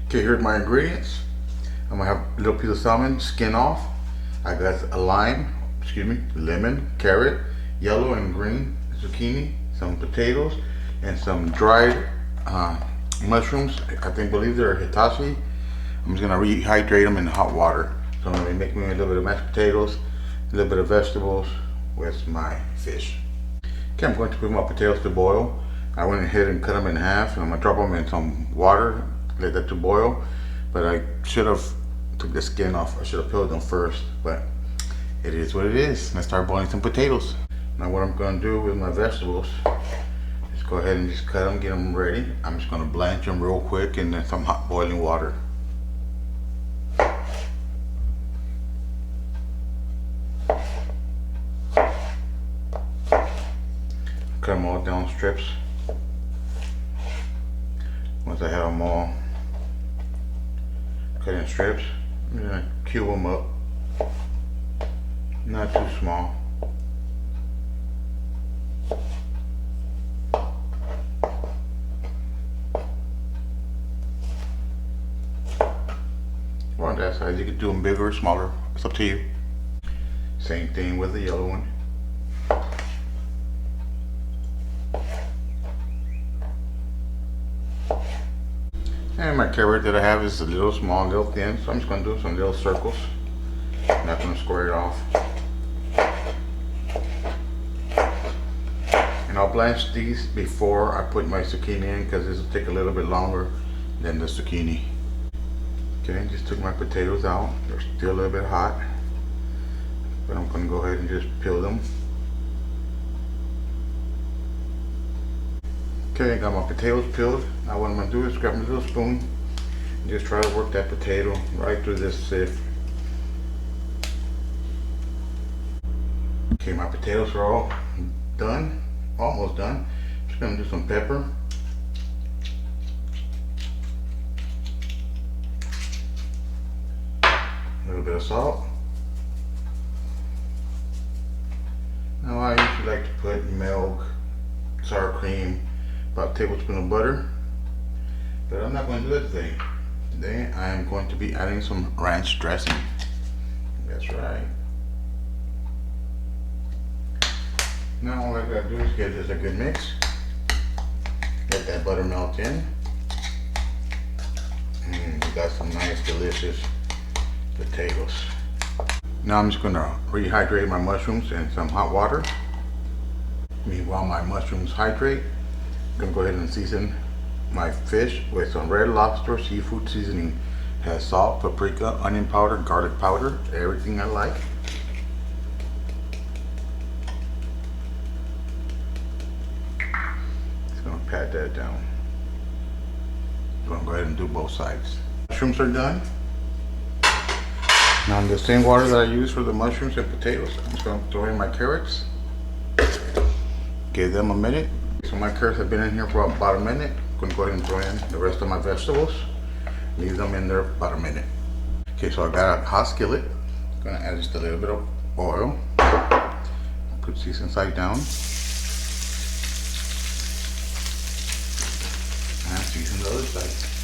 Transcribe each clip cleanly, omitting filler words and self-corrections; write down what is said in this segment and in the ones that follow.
Okay, here's my ingredients. I'm gonna have a little piece of salmon, skin off. I got a lemon, carrot, yellow and green zucchini, some potatoes, and some dried mushrooms. Believe they're hitachi. I'm just gonna rehydrate them in hot water. So I'm gonna be making a little bit of mashed potatoes, a little bit of vegetables with my fish. Okay, I'm going to put my potatoes to boil. I went ahead and cut them in half, and I'm gonna drop them in some water, let that to boil. But I should have took the skin off. I should have peeled them first, but it is what it is. Let's start boiling some potatoes. Now what I'm gonna do with my vegetables is go ahead and just cut them, get them ready. I'm just gonna blanch them real quick in some hot boiling water. Cut them all down strips. Once I have them all cut in strips, I'm gonna cube them up. Not too small. On that size, you can do them bigger or smaller. It's up to you. Same thing with the yellow one. And my carrot that I have is a little small, a little thin, so I'm just going to do some little circles. I'm not going to square it off. And I'll blanch these before I put my zucchini in, because this will take a little bit longer than the zucchini. Okay, just took my potatoes out. They're still a little bit hot, but I'm going to go ahead and just peel them. Okay, I got my potatoes peeled. Now what I'm going to do is grab my little spoon and just try to work that potato right through this sieve. Okay, my potatoes are all done, almost done. Just going to do some pepper. A little bit of salt. Now I usually like to put milk, sour cream, about a tablespoon of butter, but I'm not going to do that today. Today I am going to be adding some ranch dressing. That's right. Now all I gotta do is give this a good mix. Let that butter melt in. And we got some nice delicious potatoes. Now I'm just gonna rehydrate my mushrooms in some hot water. Meanwhile my mushrooms hydrate, I'm gonna go ahead and season my fish with some Red Lobster seafood seasoning. Has salt, paprika, onion powder, garlic powder, everything I like. Just gonna pat that down. I'm gonna go ahead and do both sides. Mushrooms are done. Now in the same water that I use for the mushrooms and potatoes, I'm just gonna throw in my carrots. Give them a minute. So my carrots have been in here for about a minute. I'm going to go ahead and throw in the rest of my vegetables. Leave them in there about a minute. Okay, so I got a hot skillet. I'm going to add just a little bit of oil. Put season side down. And season the other side.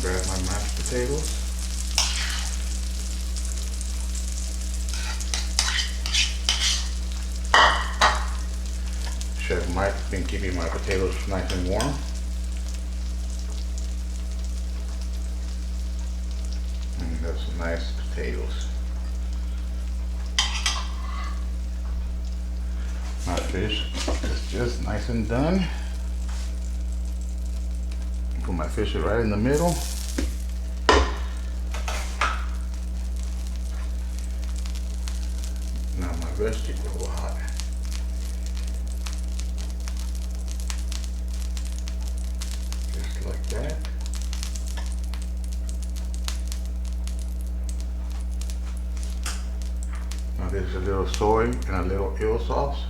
Grab my mashed potatoes. Chef Mike has been keeping my potatoes nice and warm. And that's some nice potatoes. My fish is just nice and done. Put my fish right in the middle. Now my vegetable hot. Just like that. Now there's a little soy and a little eel sauce.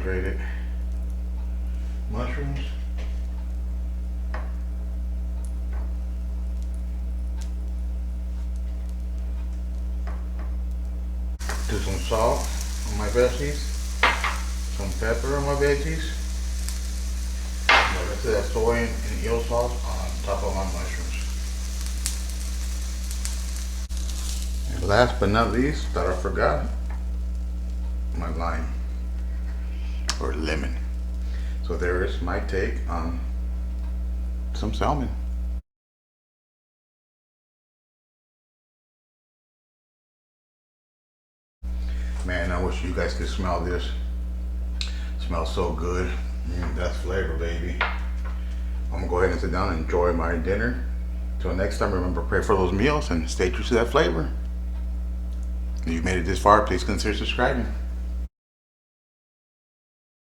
dehydrated mushrooms. Do some salt on my veggies, some pepper on my veggies, and the rest of that soy and eel sauce on top of my mushrooms. And last but not least, that I forgot, my lime or lemon. So there is my take on some salmon. Man, I wish you guys could smell this. It smells so good. That's flavor, baby. I'm gonna go ahead and sit down and enjoy my dinner. Till next time, remember, pray for those meals and stay true to that flavor. If you've made it this far, please consider subscribing.